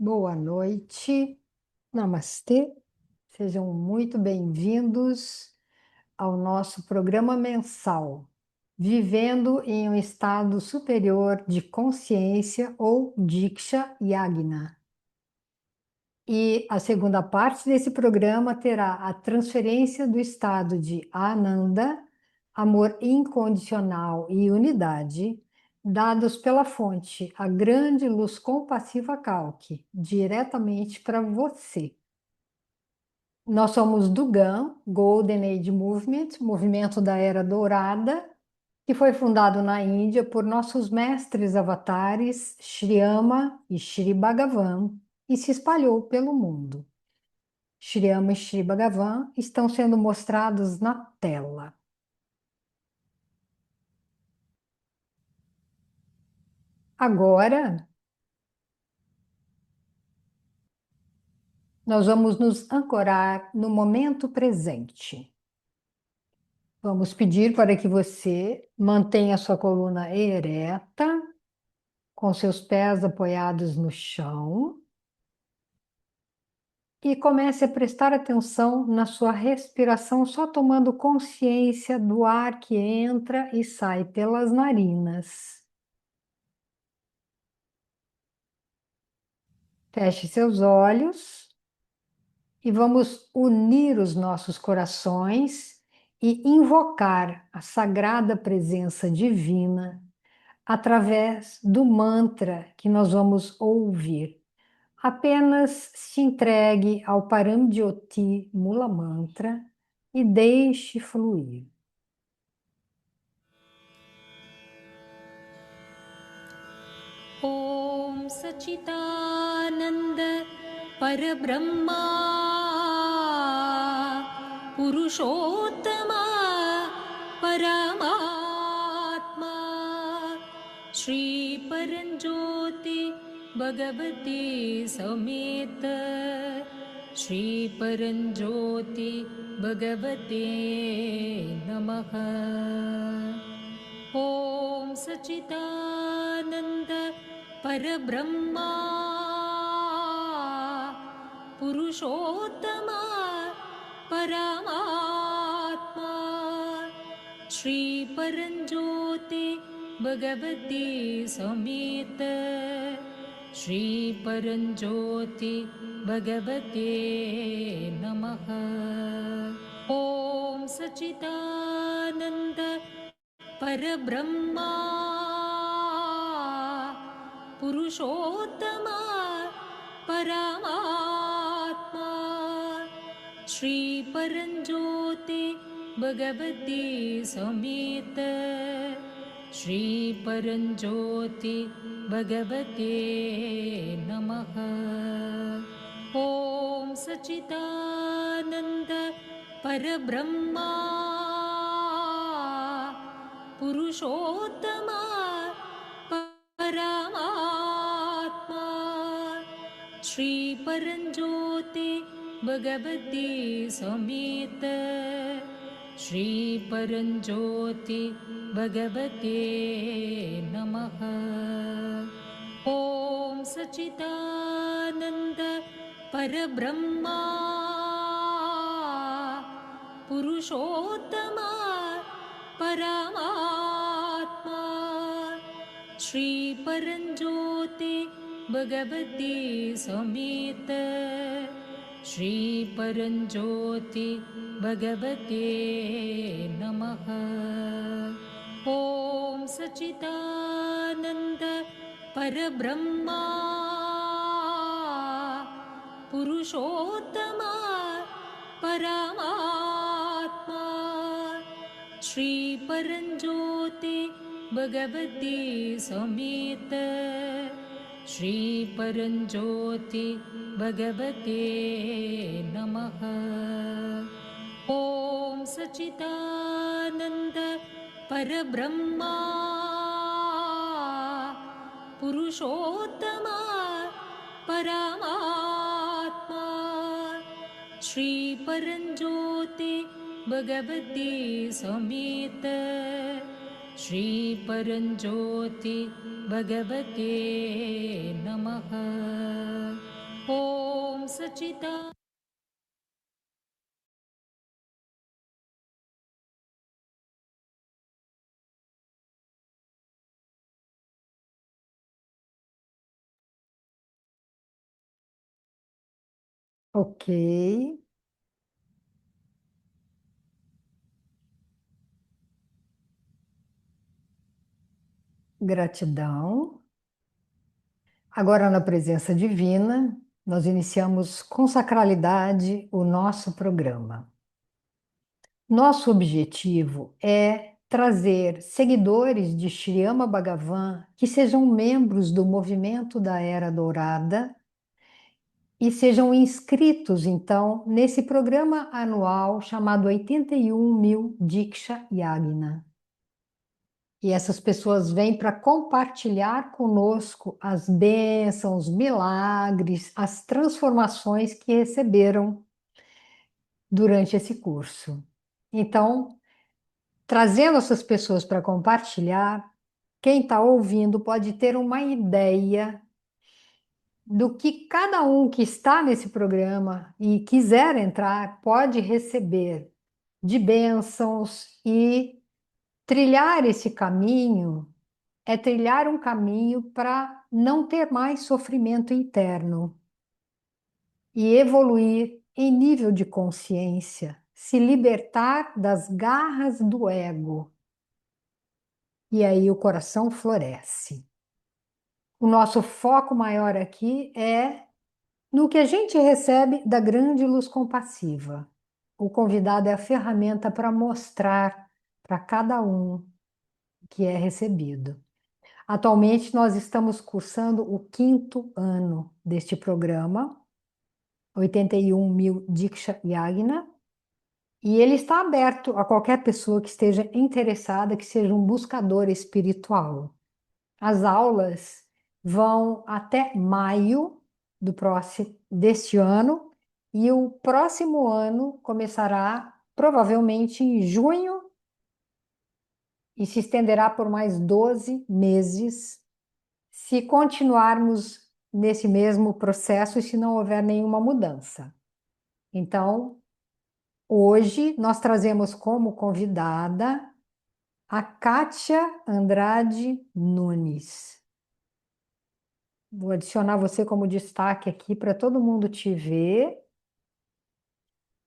Boa noite, namastê, sejam muito bem-vindos ao nosso programa mensal, Vivendo em um Estado Superior de Consciência ou Diksha Yagna. E a segunda parte desse programa terá a transferência do estado de Ananda, amor incondicional e unidade, dados pela fonte, a grande luz compassiva Kalki, diretamente para você. Nós somos do GAM, Golden Age Movement, movimento da Era Dourada, que foi fundado na Índia por nossos mestres avatares Sri Ama e Sri Bhagavan e se espalhou pelo mundo. Shri Ama e Shri Bhagavan estão sendo mostrados na tela. Agora, nós vamos nos ancorar no momento presente. Vamos pedir para que você mantenha sua coluna ereta, com seus pés apoiados no chão, e comece a prestar atenção na sua respiração, só tomando consciência do ar que entra e sai pelas narinas. Feche seus olhos e vamos unir os nossos corações e invocar a sagrada presença divina através do mantra que nós vamos ouvir. Apenas se entregue ao Paramjyoti Mula Mantra e deixe fluir. ॐ सच्चिदानन्द परब्रह्मा पुरुषोत्तमा परमात्मा श्रीपरञ्ज्योति भगवती समेत श्रीपरञ्ज्योति भगवते नमः। ॐ सच्चिदानन्द परब्रह्मा पुरुषोत्तमा परमात्मा श्रीपरञ्ज्योति भगवती समेत श्रीपरञ्ज्योति भगवते नमः। ॐ सच्चिदानन्द परब्रह्मा पुरुषोत्तमा परमात्मा श्रीपरञ्ज्योति भगवती समेत श्रीपरञ्ज्योति भगवते नमः। ॐ सच्चिदानन्द परब्रह्मा पुरुषोत्तमा परमात्मा श्रीपरञ्ज्योति भगवती समेत श्रीपरञ्ज्योति भगवते नमः। ॐ सच्चिदानन्द परब्रह्मा पुरुषोत्तमा परमात्मा श्रीपरञ्ज्योति भगवती समेत श्रीपरञ्ज्योति भगवते नमः। ॐ सच्चिदानन्द परब्रह्मा पुरुषोत्तमा परमात्मा श्रीपरञ्ज्योति भगवती समेत श्रीपरञ्ज्योति भगवते नमः। ॐ सच्चिदानन्द परब्रह्मा पुरुषोत्तमा परमात्मा श्रीपरञ्ज्योति भगवती समेत श्रीपरञ्ज्योति भगवते नमः। Sachita Ok, gratidão. Agora, na presença divina, nós iniciamos com sacralidade o nosso programa. Nosso objetivo é trazer seguidores de Shriyama Bhagavan que sejam membros do movimento da Era Dourada e sejam inscritos, então, nesse programa anual chamado 81.000 Diksha Yagna. E essas pessoas vêm para compartilhar conosco as bênçãos, milagres, as transformações que receberam durante esse curso. Então, trazendo essas pessoas para compartilhar, quem está ouvindo pode ter uma ideia do que cada um que está nesse programa e quiser entrar pode receber de bênçãos e trilhar esse caminho é trilhar um caminho para não ter mais sofrimento interno e evoluir em nível de consciência, se libertar das garras do ego. E aí o coração floresce. O nosso foco maior aqui é no que a gente recebe da grande luz compassiva. O convidado é a ferramenta para mostrar para cada um que é recebido. Atualmente, nós estamos cursando o 5º ano deste programa, 81.000 Diksha Yagna, e ele está aberto a qualquer pessoa que esteja interessada, que seja um buscador espiritual. As aulas vão até maio deste ano, e o próximo ano começará provavelmente em junho e se estenderá por mais 12 meses, se continuarmos nesse mesmo processo e se não houver nenhuma mudança. Então, hoje nós trazemos como convidada a Kátia Andrade Nunes. Vou adicionar você como destaque aqui para todo mundo te ver.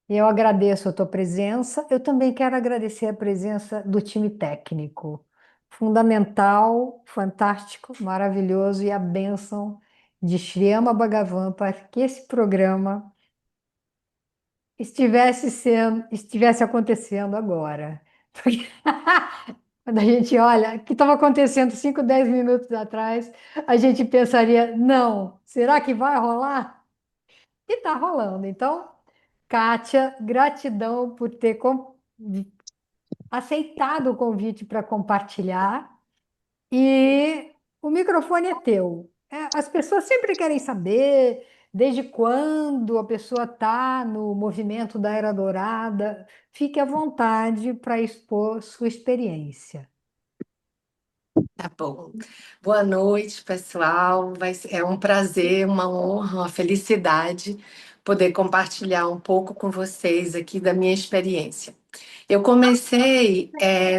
Eu agradeço a tua presença. Eu também quero agradecer a presença do time técnico. Fundamental, fantástico, maravilhoso e a bênção de Shriyama Bhagavan para que esse programa estivesse acontecendo agora. Porque quando a gente olha o que estava acontecendo 5, 10 minutos atrás, a gente pensaria, não, será que vai rolar? E está rolando. Então, Kátia, gratidão por ter aceitado o convite para compartilhar. E o microfone é teu. As pessoas sempre querem saber desde quando a pessoa está no movimento da Era Dourada. Fique à vontade para expor sua experiência. Tá bom. Boa noite, pessoal. É um prazer, uma honra, uma felicidade poder compartilhar um pouco com vocês aqui da minha experiência. Eu comecei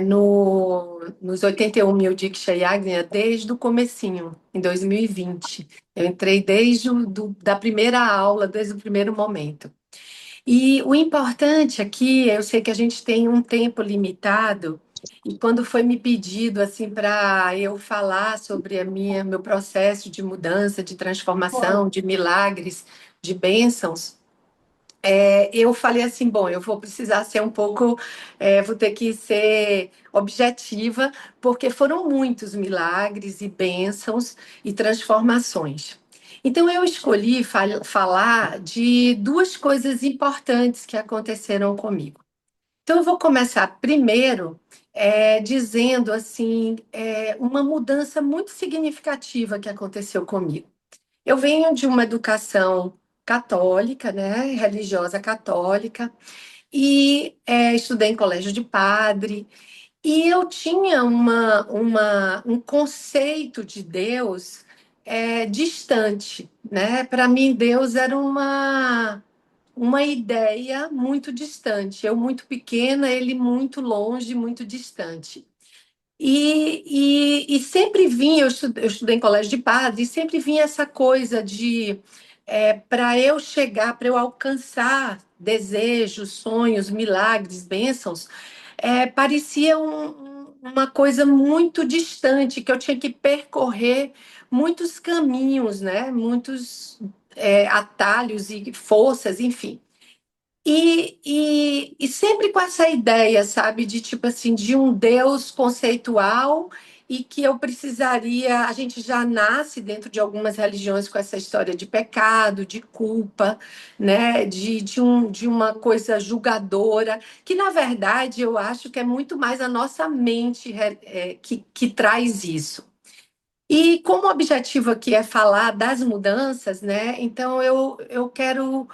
nos 81.000 Diksha Yagna desde o comecinho, em 2020. Eu entrei da primeira aula, desde o primeiro momento. E o importante aqui, eu sei que a gente tem um tempo limitado, e quando foi me pedido assim para eu falar sobre meu processo de mudança, de transformação, de milagres, de bênçãos, eu falei assim, bom, eu vou precisar ser um pouco, vou ter que ser objetiva, porque foram muitos milagres e bênçãos e transformações. Então, eu escolhi falar de duas coisas importantes que aconteceram comigo. Então, eu vou começar primeiro dizendo assim uma mudança muito significativa que aconteceu comigo. Eu venho de uma educação católica, né, religiosa católica, e estudei em colégio de padre, e eu tinha um conceito de Deus distante. né? Para mim, Deus era uma ideia muito distante. Eu muito pequena, ele muito longe, muito distante. E sempre vinha, eu estudei em colégio de padre, e sempre vinha essa coisa de, para eu chegar, para eu alcançar desejos, sonhos, milagres, bênçãos, parecia uma coisa muito distante, que eu tinha que percorrer muitos caminhos, né? Muitos, atalhos e forças, enfim. E sempre com essa ideia, sabe, de tipo assim, de um Deus conceitual e que eu precisaria. A gente já nasce dentro de algumas religiões com essa história de pecado, de culpa, né, de uma coisa julgadora, que na verdade eu acho que é muito mais a nossa mente que traz isso. E como o objetivo aqui é falar das mudanças, né? Então eu quero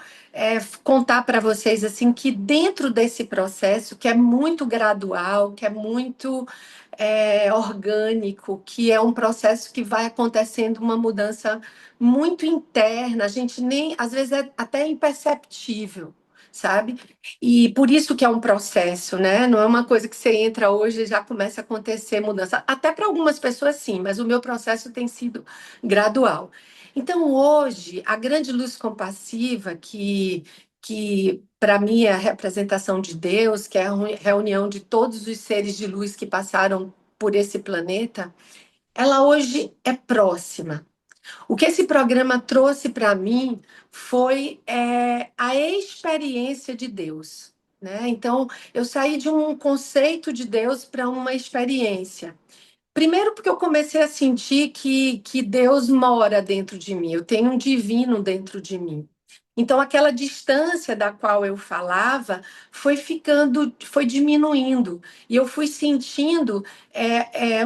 contar para vocês assim que dentro desse processo, que é muito gradual, que é muito orgânico, que é um processo que vai acontecendo uma mudança muito interna, a gente nem, às vezes é até imperceptível, sabe? E por isso que é um processo, né? Não é uma coisa que você entra hoje e já começa a acontecer mudança. Até para algumas pessoas, sim, mas o meu processo tem sido gradual. Então, hoje, a grande luz compassiva, que para mim é a representação de Deus, que é a reunião de todos os seres de luz que passaram por esse planeta, ela hoje é próxima. O que esse programa trouxe para mim foi a experiência de Deus, né? Então, eu saí de um conceito de Deus para uma experiência. Primeiro, porque eu comecei a sentir que Deus mora dentro de mim, eu tenho um divino dentro de mim. Então, aquela distância da qual eu falava foi ficando, foi diminuindo, e eu fui sentindo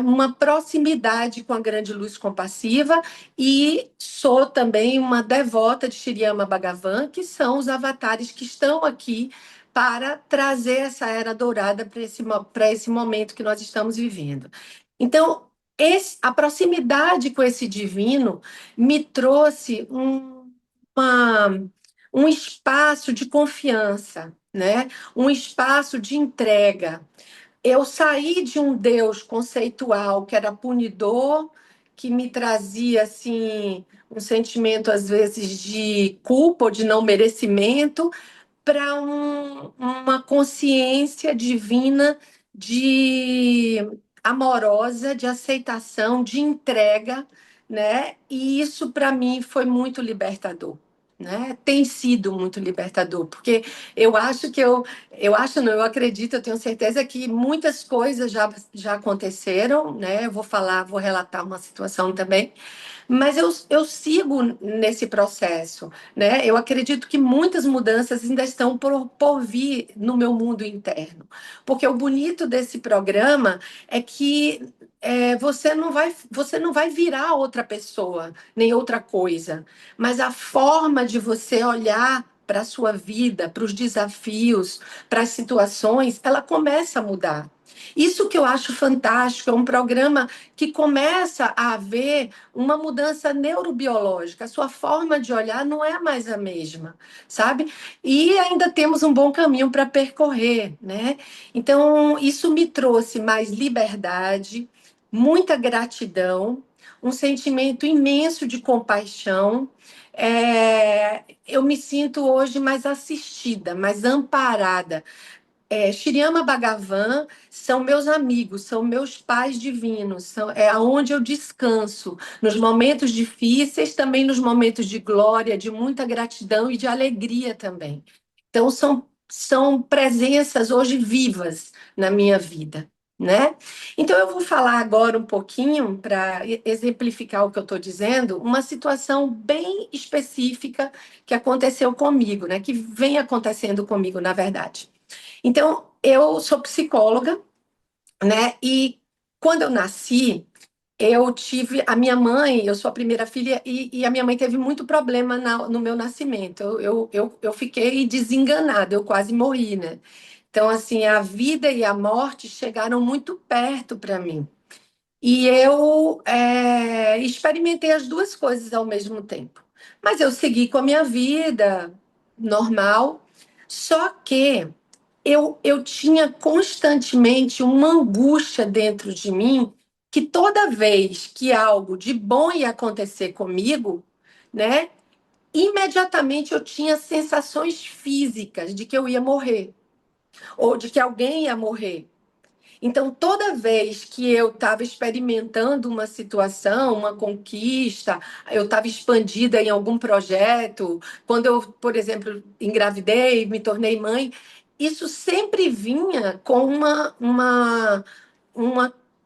uma proximidade com a grande luz compassiva, e sou também uma devota de Shri Ama Bhagavan, que são os avatares que estão aqui para trazer essa era dourada para esse momento que nós estamos vivendo. Então, a proximidade com esse divino me trouxe um espaço de confiança, né? Um espaço de entrega. Eu saí de um Deus conceitual que era punidor, que me trazia assim um sentimento às vezes de culpa ou de não merecimento, para uma consciência divina de amorosa, de aceitação, de entrega, né? E isso para mim foi muito libertador. Né? Tem sido muito libertador, porque eu acho que eu acho, não, eu acredito, eu tenho certeza que muitas coisas já aconteceram, né? Eu vou falar, vou relatar uma situação também, mas eu sigo nesse processo, né? Eu acredito que muitas mudanças ainda estão por vir no meu mundo interno. Porque o bonito desse programa é que você não vai virar outra pessoa, nem outra coisa, mas a forma de você olhar para a sua vida, para os desafios, para as situações, ela começa a mudar. Isso que eu acho fantástico, é um programa que começa a haver uma mudança neurobiológica. A sua forma de olhar não é mais a mesma, sabe? E ainda temos um bom caminho para percorrer, né? Então, isso me trouxe mais liberdade, muita gratidão, um sentimento imenso de compaixão. Eu me sinto hoje mais assistida, mais amparada. Shriama Bhagavan são meus amigos, são meus pais divinos, é aonde eu descanso, nos momentos difíceis, também nos momentos de glória, de muita gratidão e de alegria também. Então, são presenças hoje vivas na minha vida, né? Então, eu vou falar agora um pouquinho, para exemplificar o que eu estou dizendo, uma situação bem específica que aconteceu comigo, né? Que vem acontecendo comigo, na verdade. Então, eu sou psicóloga, né? E quando eu nasci, eu tive a minha mãe, eu sou a primeira filha, e a minha mãe teve muito problema no meu nascimento. Eu fiquei desenganada, eu quase morri, né? Então, assim, a vida e a morte chegaram muito perto para mim. E eu experimentei as duas coisas ao mesmo tempo. Mas eu segui com a minha vida normal, só que eu tinha constantemente uma angústia dentro de mim que toda vez que algo de bom ia acontecer comigo, né, imediatamente eu tinha sensações físicas de que eu ia morrer ou de que alguém ia morrer. Então, toda vez que eu estava experimentando uma situação, uma conquista, eu estava expandida em algum projeto, quando eu, por exemplo, engravidei, me tornei mãe, isso sempre vinha com uma,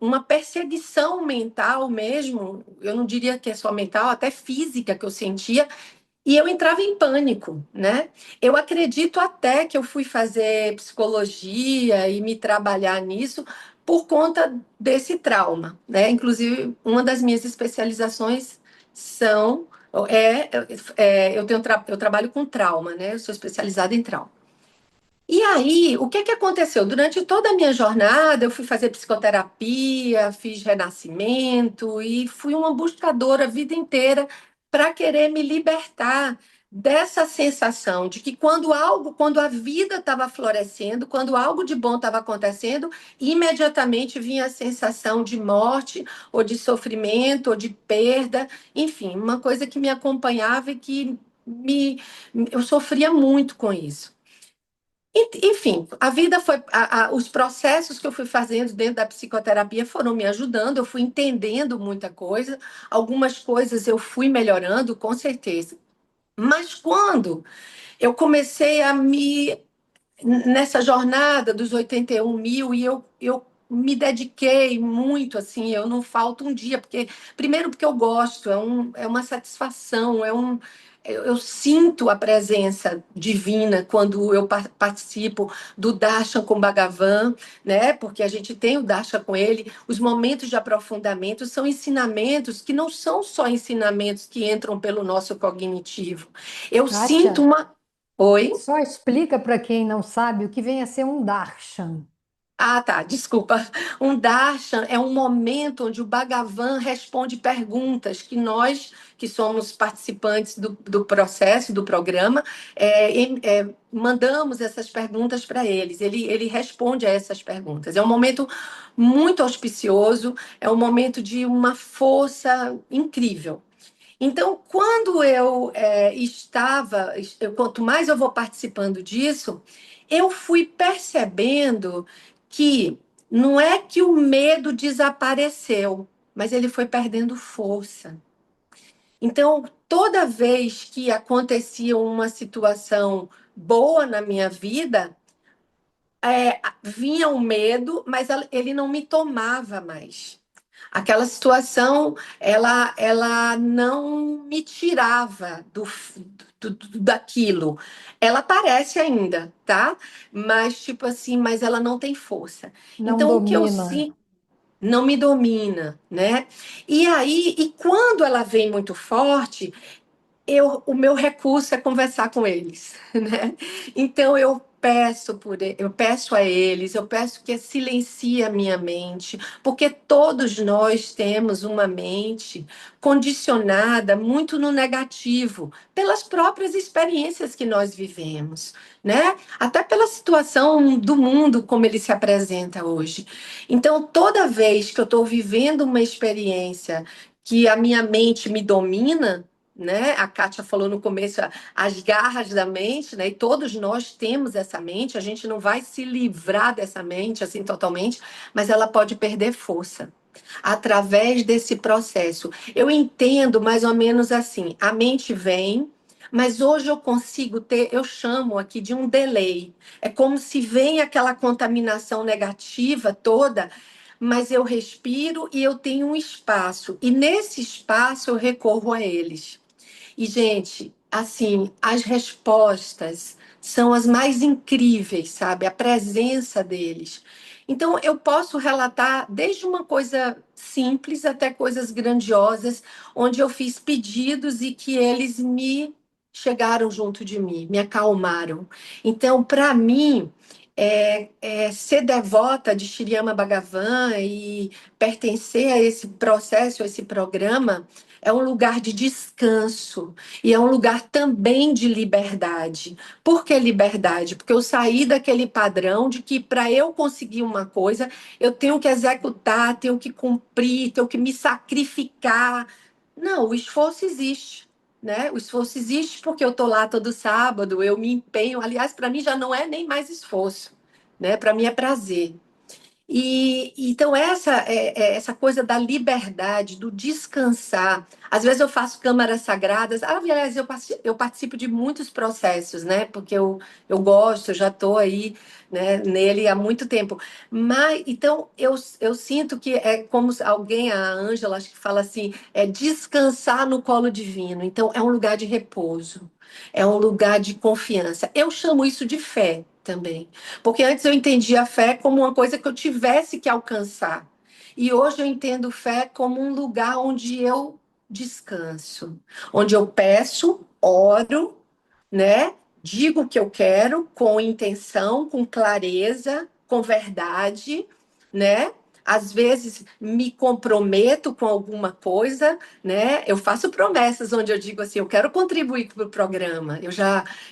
uma perseguição mental mesmo, eu não diria que é só mental, até física que eu sentia, e eu entrava em pânico, né? Eu acredito até que eu fui fazer psicologia e me trabalhar nisso por conta desse trauma, né? Inclusive, uma das minhas especializações são é, eu trabalho com trauma, né? Eu sou especializada em trauma. E aí, o que que aconteceu? Durante toda a minha jornada, eu fui fazer psicoterapia, fiz renascimento e fui uma buscadora a vida inteira para querer me libertar dessa sensação de que quando a vida estava florescendo, quando algo de bom estava acontecendo, imediatamente vinha a sensação de morte, ou de sofrimento, ou de perda, enfim, uma coisa que me acompanhava e que eu sofria muito com isso. Enfim, a vida foi. Os processos que eu fui fazendo dentro da psicoterapia foram me ajudando, eu fui entendendo muita coisa, algumas coisas eu fui melhorando, com certeza. Mas quando eu comecei a me nessa jornada dos 81 mil e eu me dediquei muito, assim, eu não falto um dia, porque, primeiro, porque eu gosto, é uma satisfação, eu sinto a presença divina quando eu participo do Darshan com Bhagavan, né? Porque a gente tem o Darshan com ele, os momentos de aprofundamento são ensinamentos que não são só ensinamentos que entram pelo nosso cognitivo. Eu sinto Kátia, uma. Oi? só explica para quem não sabe o que vem a ser um darshan. Ah, tá, desculpa. Um darshan é um momento onde o Bhagavan responde perguntas que nós, que somos participantes do processo, do programa, mandamos essas perguntas para eles. Ele responde a essas perguntas. É um momento muito auspicioso, é um momento de uma força incrível. Então, quando quanto mais eu vou participando disso, eu fui percebendo que não é que o medo desapareceu, mas ele foi perdendo força. Então, toda vez que acontecia uma situação boa na minha vida, vinha o medo, mas ele não me tomava mais. Aquela situação, ela não me tirava daquilo. Ela aparece ainda, tá? Mas, tipo assim, mas ela não tem força. Não Então, o que eu domina. sinto não me domina, né? E aí, e quando ela vem muito forte, o meu recurso é conversar com eles, né? Então eu peço a eles, eu peço que silencie a minha mente, porque todos nós temos uma mente condicionada muito no negativo, pelas próprias experiências que nós vivemos, né? Até pela situação do mundo como ele se apresenta hoje. Então, toda vez que eu estou vivendo uma experiência que a minha mente me domina, né? A Kátia falou no começo as garras da mente, né? E todos nós temos essa mente, a gente não vai se livrar dessa mente assim totalmente, mas ela pode perder força através desse processo. Eu entendo mais ou menos assim, a mente vem, mas hoje eu consigo ter, eu chamo aqui de um delay. É como se vem aquela contaminação negativa toda, mas eu respiro e eu tenho um espaço. E nesse espaço eu recorro a eles. E, gente, assim, as respostas são as mais incríveis, sabe? A presença deles. Então, eu posso relatar desde uma coisa simples até coisas grandiosas, onde eu fiz pedidos e que eles me chegaram junto de mim, me acalmaram. Então, para mim, ser devota de Shri Bhagavan e pertencer a esse processo, a esse programa, é um lugar de descanso e é um lugar também de liberdade. Por que liberdade? Porque eu saí daquele padrão de que para eu conseguir uma coisa, eu tenho que executar, tenho que cumprir, tenho que me sacrificar. Não, o esforço existe. Né? O esforço existe porque eu estou lá todo sábado, eu me empenho. Aliás, para mim já não é nem mais esforço, né? Para mim é prazer. E então essa coisa da liberdade, do descansar. Às vezes eu faço câmaras sagradas. Aliás, eu participo de muitos processos, né? Porque eu gosto, eu já estou aí, né, nele há muito tempo. Mas então eu sinto que é como alguém, a Ângela, acho que fala assim, é descansar no colo divino. Então é um lugar de repouso, é um lugar de confiança. Eu chamo isso de fé também. Porque antes eu entendia a fé como uma coisa que eu tivesse que alcançar. E hoje eu entendo fé como um lugar onde eu descanso, onde eu peço, oro, né? Digo o que eu quero com intenção, com clareza, com verdade, né? Às vezes me comprometo com alguma coisa, né? Eu faço promessas onde eu digo assim, eu quero contribuir para o programa.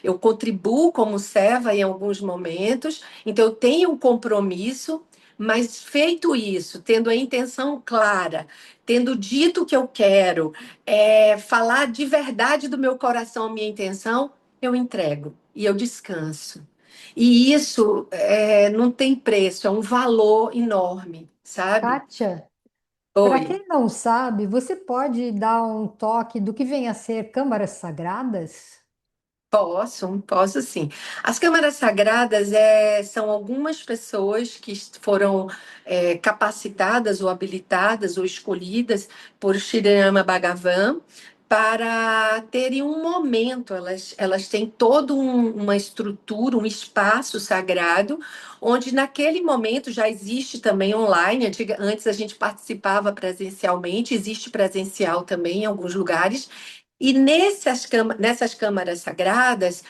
Eu contribuo como serva em alguns momentos, então eu tenho um compromisso, mas feito isso, tendo a intenção clara, tendo dito o que eu quero, falar de verdade do meu coração a minha intenção, eu entrego e eu descanso. E isso não tem preço, é um valor enorme, sabe? Kátia, para Oi. quem não sabe, você pode dar um toque do que vem a ser câmaras sagradas? Posso sim. As câmaras sagradas são algumas pessoas que foram capacitadas ou habilitadas ou escolhidas por Shri Bhagavan para terem um momento. Elas têm toda uma estrutura, um espaço sagrado, onde naquele momento já existe também online. Antes a gente participava presencialmente, existe presencial também em alguns lugares. E nessas câmaras sagradas,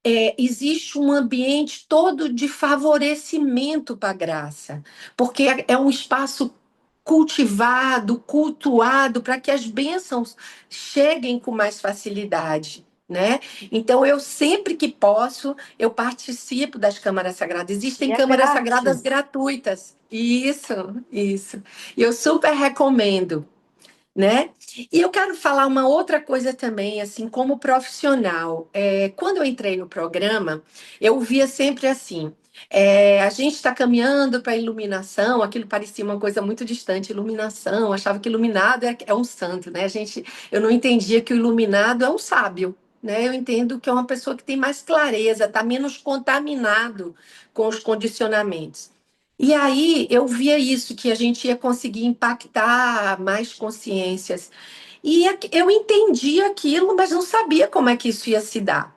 existe um ambiente todo de favorecimento para a graça, porque é um espaço cultivado, cultuado, para que as bênçãos cheguem com mais facilidade. Né? Então, eu sempre que posso, eu participo das câmaras sagradas. E Existem é câmaras sagradas grátis. gratuitas. Isso. E eu super recomendo, né? E eu quero falar uma outra coisa também, assim, como profissional. Quando eu entrei no programa, eu via sempre assim: a gente está caminhando para a iluminação, aquilo parecia uma coisa muito distante, iluminação, achava que iluminado é um santo, né? Eu não entendia que o iluminado é um sábio. Né? Eu entendo que é uma pessoa que tem mais clareza, está menos contaminado com os condicionamentos. E aí eu via isso, que a gente ia conseguir impactar mais consciências. E eu entendi aquilo, mas não sabia como é que isso ia se dar.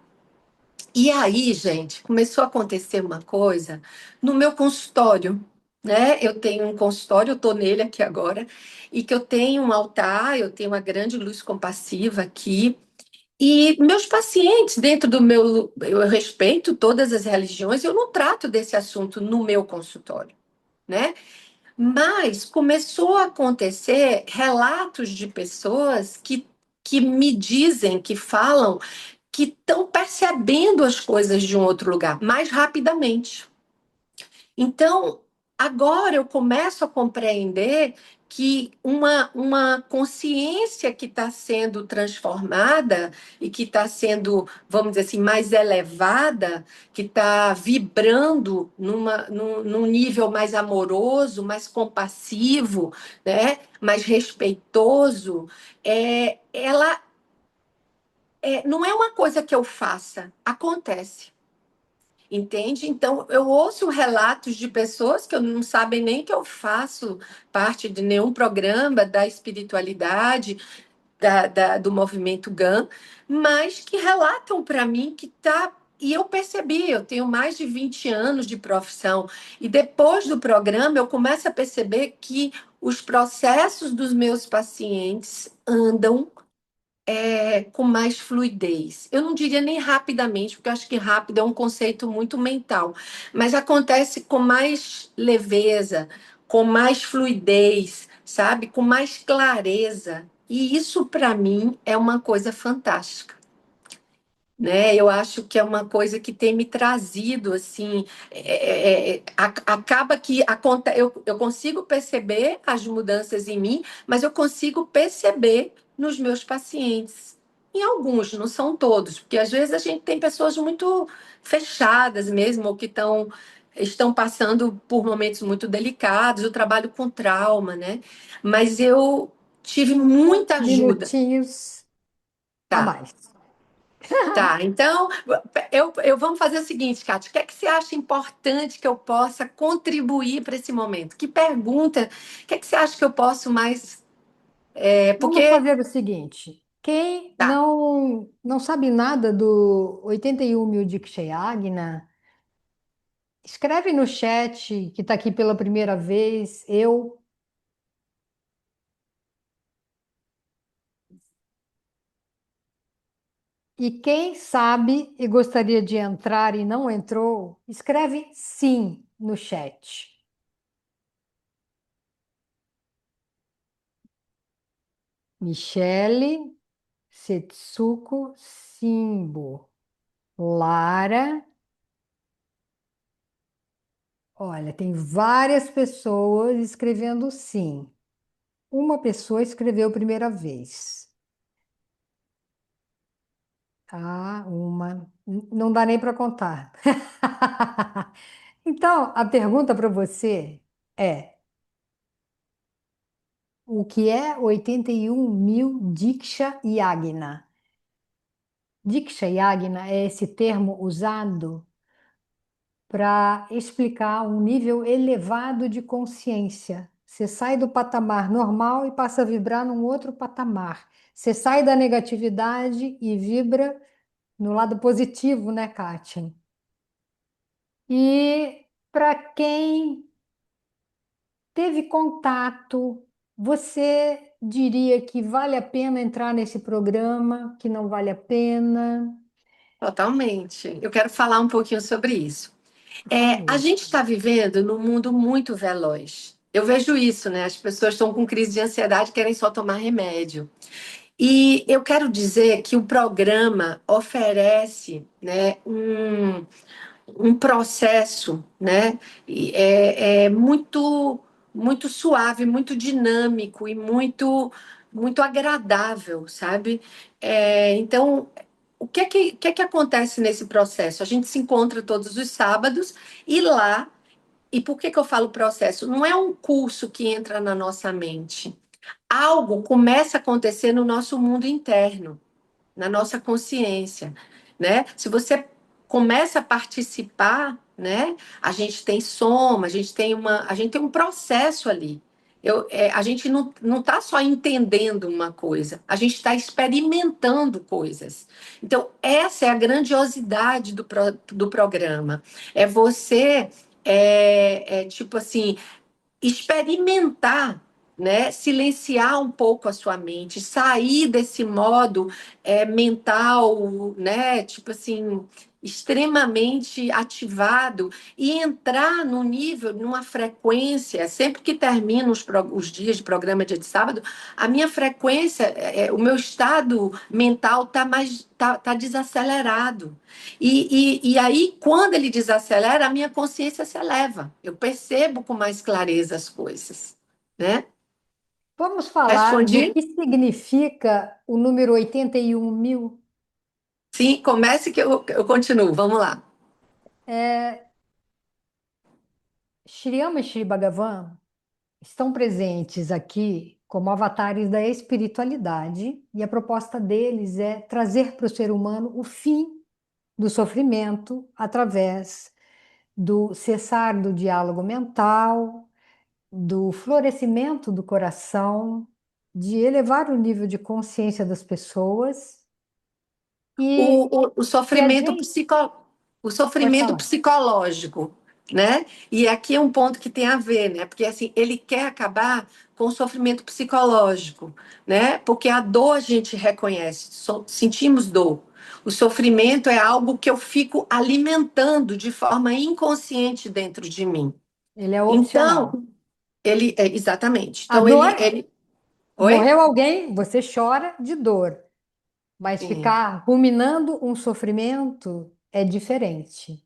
E aí, gente, começou a acontecer uma coisa no meu consultório, né? Eu tenho um consultório, eu estou nele aqui agora, e que eu tenho um altar, eu tenho uma grande luz compassiva aqui. E meus pacientes, dentro do meu. Eu respeito todas as religiões, eu não trato desse assunto no meu consultório, né? Mas começou a acontecer relatos de pessoas que me dizem, que falam, que estão percebendo as coisas de um outro lugar mais rapidamente. Então, agora eu começo a compreender que uma consciência que está sendo transformada e que está sendo, vamos dizer assim, mais elevada, que está vibrando num nível mais amoroso, mais compassivo, né? Mais respeitoso, ela não é uma coisa que eu faça, acontece. Entende? Então, eu ouço relatos de pessoas que eu não sabem nem que eu faço parte de nenhum programa da espiritualidade, do movimento GAN, mas que relatam para mim que tá. E eu percebi, eu tenho mais de 20 anos de profissão, e depois do programa eu começo a perceber que os processos dos meus pacientes andam com mais fluidez. Eu não diria nem rapidamente, porque eu acho que rápido é um conceito muito mental, mas acontece com mais leveza, com mais fluidez, sabe? Com mais clareza. E isso, para mim, é uma coisa fantástica, né? Eu acho que é uma coisa que tem me trazido, assim, acaba que eu consigo perceber as mudanças em mim, mas eu consigo perceber nos meus pacientes. Em alguns, não são todos, porque às vezes a gente tem pessoas muito fechadas mesmo, ou que estão passando por momentos muito delicados, eu trabalho com trauma, né? Mas eu tive muita ajuda, Minutinhos a tá? mais. Tá, então vamos fazer o seguinte, Kátia, o que é que você acha importante que eu possa contribuir para esse momento? Que pergunta, o que é que você acha que eu posso mais? Vamos Porque, fazer o seguinte: quem tá, não sabe nada do 81 mil Dikshayagna, escreve no chat que está aqui pela primeira vez, eu. E quem sabe e gostaria de entrar e não entrou, escreve sim no chat. Michele, Setsuko, Simbo, Lara. Olha, tem várias pessoas escrevendo sim. Uma pessoa escreveu primeira vez. Ah, uma. Não dá nem para contar. Então, a pergunta para você é: o que é 81 mil Diksha Yagna? Diksha Yagna é esse termo usado para explicar um nível elevado de consciência. Você sai do patamar normal e passa a vibrar num outro patamar. Você sai da negatividade e vibra no lado positivo, né, Kátia? E para quem teve contato, você diria que vale a pena entrar nesse programa, que não vale a pena? totalmente. Eu quero falar um pouquinho sobre isso. Por A favor. gente está vivendo num mundo muito veloz. Eu vejo isso, né? As pessoas estão com crise de ansiedade, querem só tomar remédio. E eu quero dizer que o programa oferece, né, um processo, né, é muito suave, muito dinâmico e muito agradável, sabe? Então, o que é que acontece nesse processo? A gente se encontra todos os sábados e lá. E por que que eu falo processo? Não é um curso que entra na nossa mente. Algo começa a acontecer no nosso mundo interno, na nossa consciência, né? Se você começa a participar, né? A gente tem soma, a gente tem um processo ali. A gente não está só entendendo uma coisa, a gente está experimentando coisas. Então, essa é a grandiosidade do programa. É você, tipo assim, experimentar, né? Silenciar um pouco a sua mente, sair desse modo mental, né? Tipo assim, extremamente ativado e entrar no nível, numa frequência. Sempre que termino os dias de programa dia de sábado, a minha frequência, o meu estado mental tá desacelerado. E aí, quando ele desacelera, a minha consciência se eleva. Eu percebo com mais clareza as coisas, né? Vamos falar do Respondi? que significa o número 81 mil. Sim, comece que eu continuo. Vamos lá. É, Shri Rama e Shri Bhagavan estão presentes aqui como avatares da espiritualidade, e a proposta deles é trazer para o ser humano o fim do sofrimento através do cessar do diálogo mental, do florescimento do coração, de elevar o nível de consciência das pessoas. E O se a sofrimento gente o pode sofrimento falar, psicológico, né? E aqui é um ponto que tem a ver, né? Porque assim, ele quer acabar com o sofrimento psicológico, né? Porque a dor a gente reconhece, sentimos dor. O sofrimento é algo que eu fico alimentando de forma inconsciente dentro de mim. ele é Então, opcional. ele é exatamente. A Então dor, ele Oi? Morreu alguém, você chora de dor, mas Sim. ficar ruminando um sofrimento é diferente.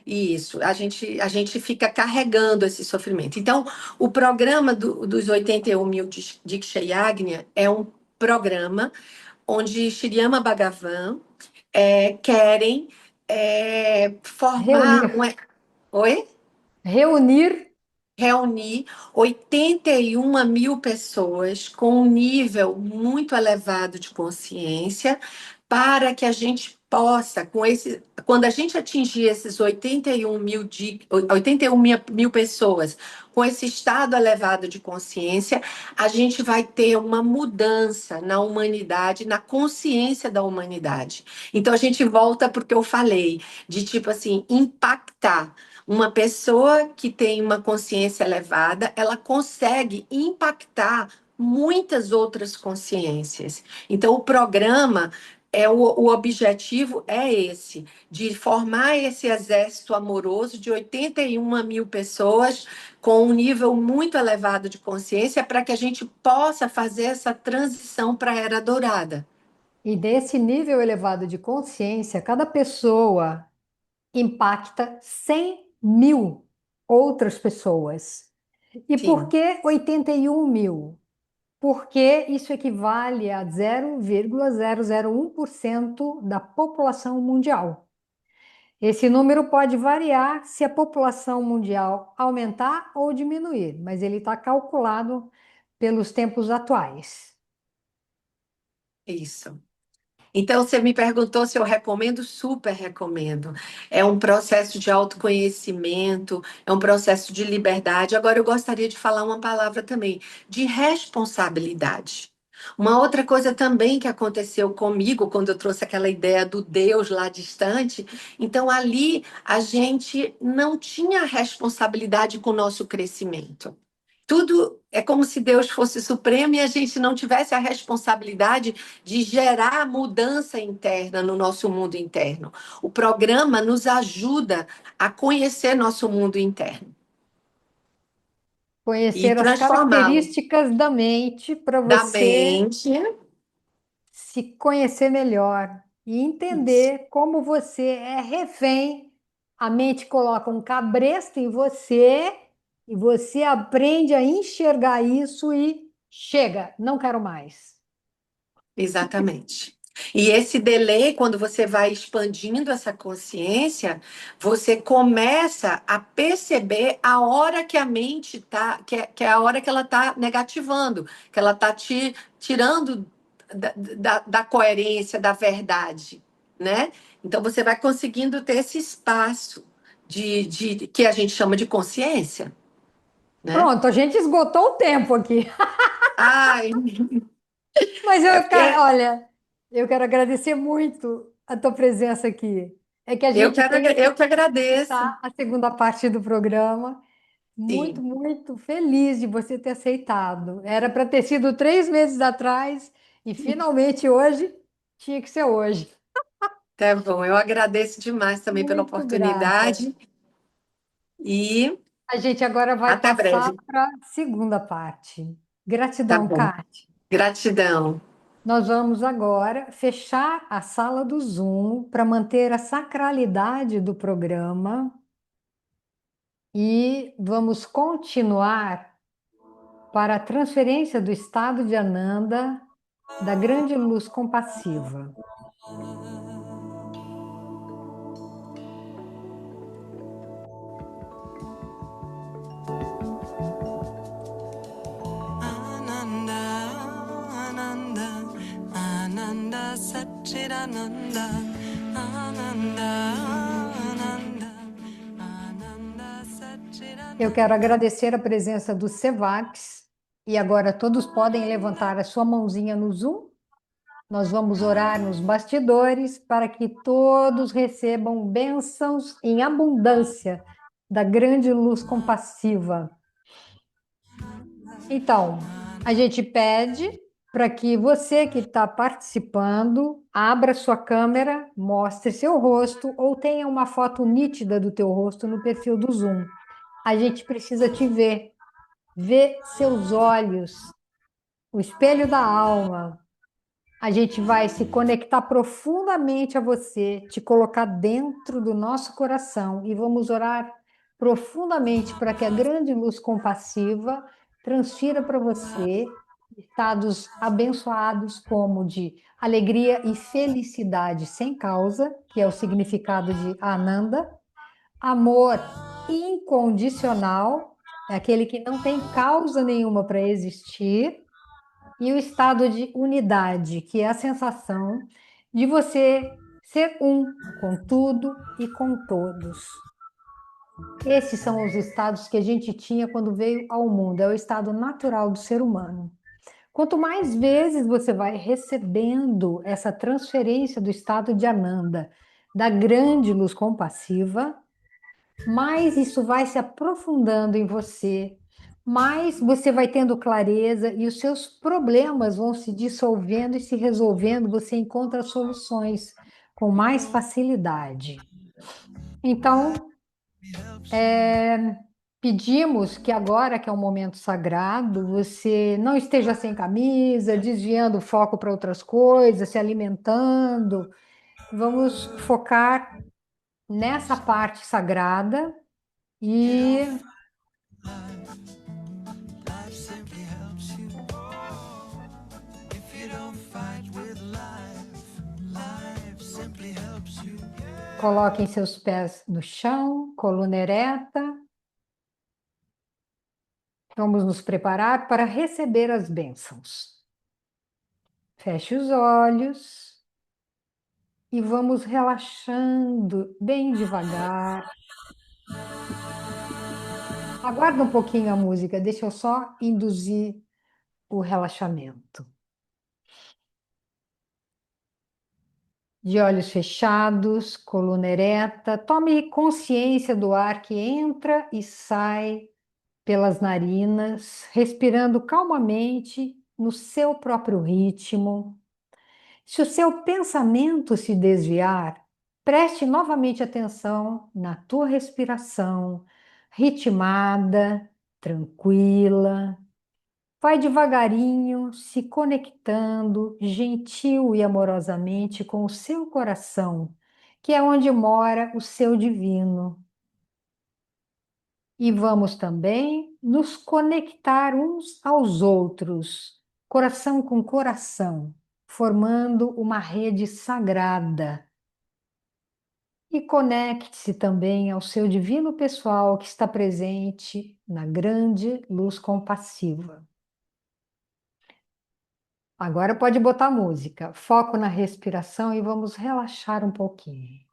Isso, a gente fica carregando esse sofrimento. Então, o programa dos 81 mil de Diksha Yagna é um programa onde Shri Bhagavan querem formar Reunir, Oi? reunir Reunir 81 mil pessoas com um nível muito elevado de consciência para que a gente possa, quando a gente atingir esses 81 mil pessoas com esse estado elevado de consciência, a gente vai ter uma mudança na humanidade, na consciência da humanidade. Então a gente volta porque eu falei de tipo assim, impactar. Uma pessoa que tem uma consciência elevada, ela consegue impactar muitas outras consciências. Então, o programa o objetivo é esse, de formar esse exército amoroso de 81 mil pessoas com um nível muito elevado de consciência para que a gente possa fazer essa transição para a Era Dourada. e desse nível elevado de consciência, cada pessoa impacta 100 mil outras pessoas. E por Sim, que 81 mil? Porque isso equivale a 0,001% da população mundial. Esse número pode variar se a população mundial aumentar ou diminuir, mas ele está calculado pelos tempos atuais. isso. Então, você me perguntou se eu recomendo, super recomendo. É um processo de autoconhecimento, é um processo de liberdade. Agora, eu gostaria de falar uma palavra também, de responsabilidade. Uma outra coisa também que aconteceu comigo, quando eu trouxe aquela ideia do Deus lá distante, então ali a gente não tinha responsabilidade com o nosso crescimento. Tudo é como se Deus fosse supremo e a gente não tivesse a responsabilidade de gerar mudança interna no nosso mundo interno. O programa nos ajuda a conhecer nosso mundo interno e Conhecer as transformá-lo características da mente para da você mente. se conhecer melhor e Isso, entender como você é refém. A mente coloca um cabresto em você e você aprende a enxergar isso e chega, não quero mais. exatamente. E esse delay, quando você vai expandindo essa consciência, você começa a perceber a hora que a mente tá, que é a hora que ela está negativando, que ela está te tirando da coerência, da verdade, né? Então você vai conseguindo ter esse espaço de que a gente chama de consciência, né? Pronto, a gente esgotou o tempo aqui. Ai, Mas é eu, porque olha, eu quero agradecer muito a tua presença aqui. É que a gente tem que eu que agradeço. começar a segunda parte do programa. Muito, Sim. muito feliz de você ter aceitado. Era para ter sido 3 meses atrás e finalmente hoje tinha que ser hoje. Tá bom, eu agradeço demais também pela Muito grata. oportunidade e A gente agora vai até passar breve. para a segunda parte. Tá Gratidão, bom. Kátia. Gratidão. Nós vamos agora fechar a sala do Zoom para manter a sacralidade do programa e vamos continuar para a transferência do estado de Ananda da grande luz compassiva. Ananda, Ananda, Ananda Satchidananda, Ananda, Ananda, Ananda Eu Satchidananda. quero agradecer a presença do Sevax e agora todos podem levantar a sua mãozinha no Zoom. Nós vamos orar nos bastidores para que todos recebam bênçãos em abundância da grande luz compassiva. Então, a gente pede para que você que está participando abra sua câmera, mostre seu rosto ou tenha uma foto nítida do teu rosto no perfil do Zoom. A gente precisa te ver, ver seus olhos, o espelho da alma. A gente vai se conectar profundamente a você, te colocar dentro do nosso coração e vamos orar profundamente para que a grande luz compassiva transfira para você estados abençoados como de alegria e felicidade sem causa, que é o significado de Ananda, amor incondicional, é aquele que não tem causa nenhuma para existir, e o estado de unidade, que é a sensação de você ser um com tudo e com todos. Esses são os estados que a gente tinha quando veio ao mundo, é o estado natural do ser humano. Quanto mais vezes você vai recebendo essa transferência do estado de Ananda, da grande luz compassiva, mais isso vai se aprofundando em você, mais você vai tendo clareza e os seus problemas vão se dissolvendo e se resolvendo, você encontra soluções com mais facilidade. Então, pedimos que agora, que é um momento sagrado, você não esteja sem camisa, desviando o foco para outras coisas, se alimentando. Vamos focar nessa parte sagrada e Life simply helps you. If you don't fight with life, life simply helps you. coloquem seus pés no chão, coluna ereta. Vamos nos preparar para receber as bênçãos. Feche os olhos e vamos relaxando bem devagar. Aguarda um pouquinho a música, deixa eu só induzir o relaxamento. De olhos fechados, coluna ereta, tome consciência do ar que entra e sai pelas narinas, respirando calmamente no seu próprio ritmo. Se o seu pensamento se desviar, preste novamente atenção na tua respiração, ritmada, tranquila. Vai devagarinho, se conectando gentil e amorosamente com o seu coração, que é onde mora o seu divino. E vamos também nos conectar uns aos outros, coração com coração, formando uma rede sagrada. E conecte-se também ao seu divino pessoal que está presente na grande luz compassiva. Agora pode botar música, foco na respiração e vamos relaxar um pouquinho.